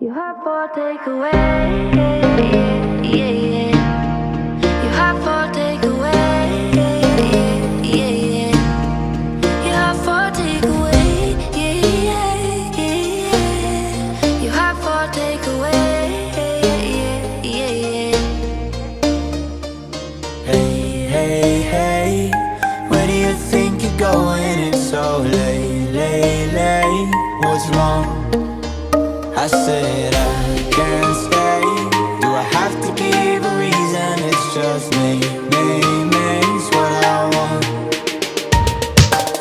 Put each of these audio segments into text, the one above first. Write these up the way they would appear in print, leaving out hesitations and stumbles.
You have for takeaway, yeah, yeah, yeah. You have for takeaway, yeah, yeah, yeah. You have for takeaway, yeah, yeah, yeah. You have for takeaway, yeah, yeah, yeah. Hey, hey, hey, where do you think you're going? It's so late, late, late. What's wrong? I said I can't stay. Do I have to give a reason? It's just me, it's what I want.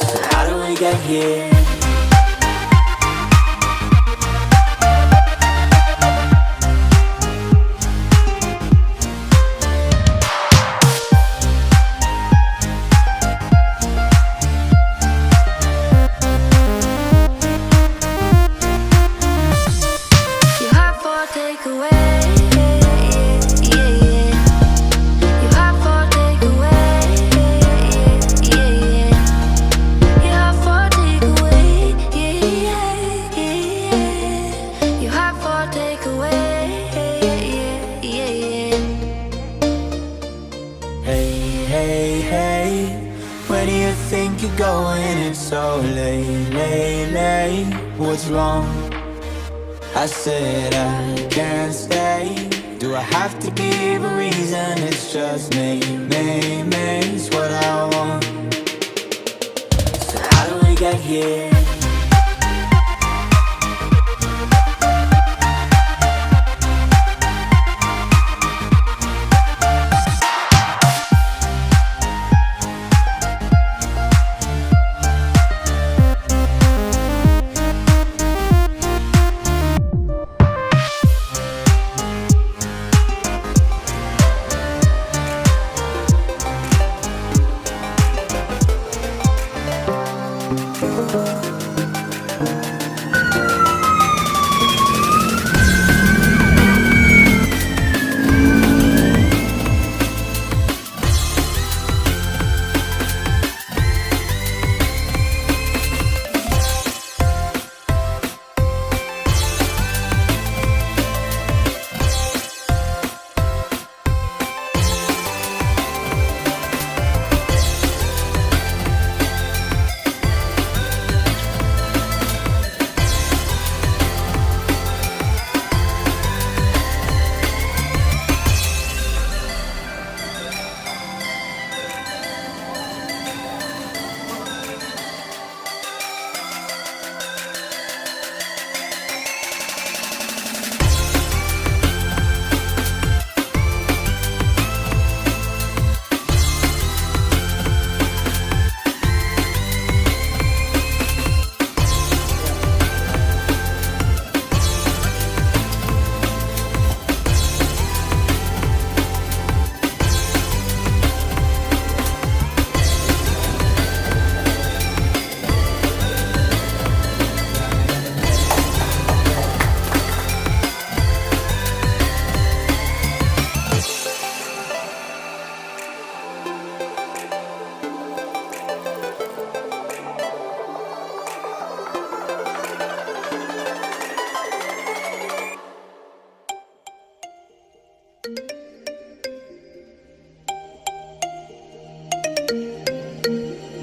So how do we get here? Hey, hey, where do you think you're going? It's so late, late, late. What's wrong? I said I can't stay. Do I have to give a reason? It's just me, it's what I want. So how do we get here?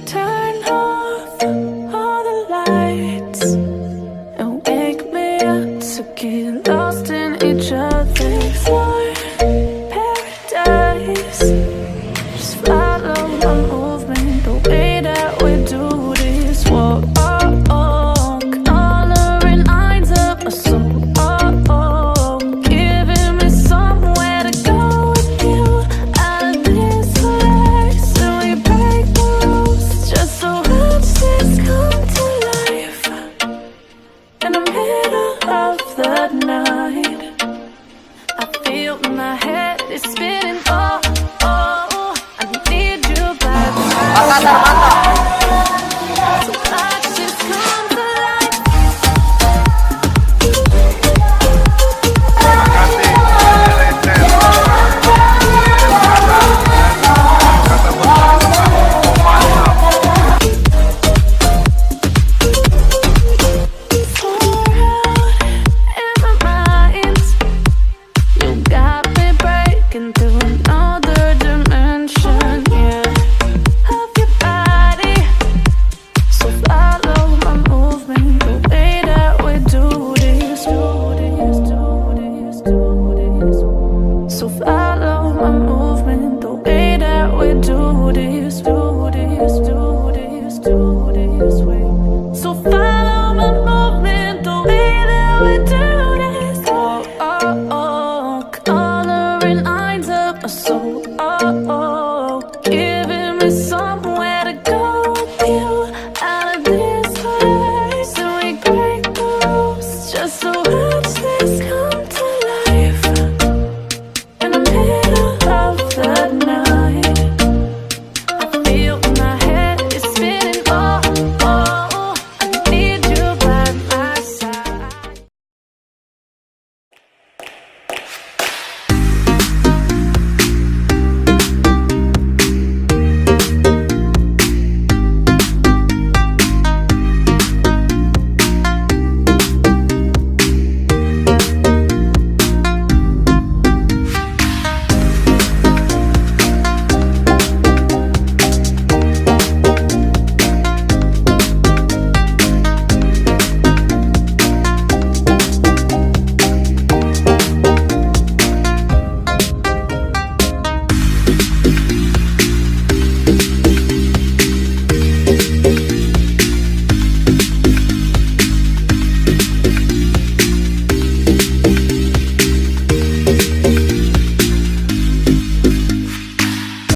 Turn off all the lights and wake me up to get lost in each other's paradise. Just follow my movement, the way that we do this. Walk, coloring lines up my soul. Giving me somewhere to go with you. Out of this place, and we break the rules. Just so watch this come to life in the middle of the night. I feel my head is spinning. Oh, I need you by the side.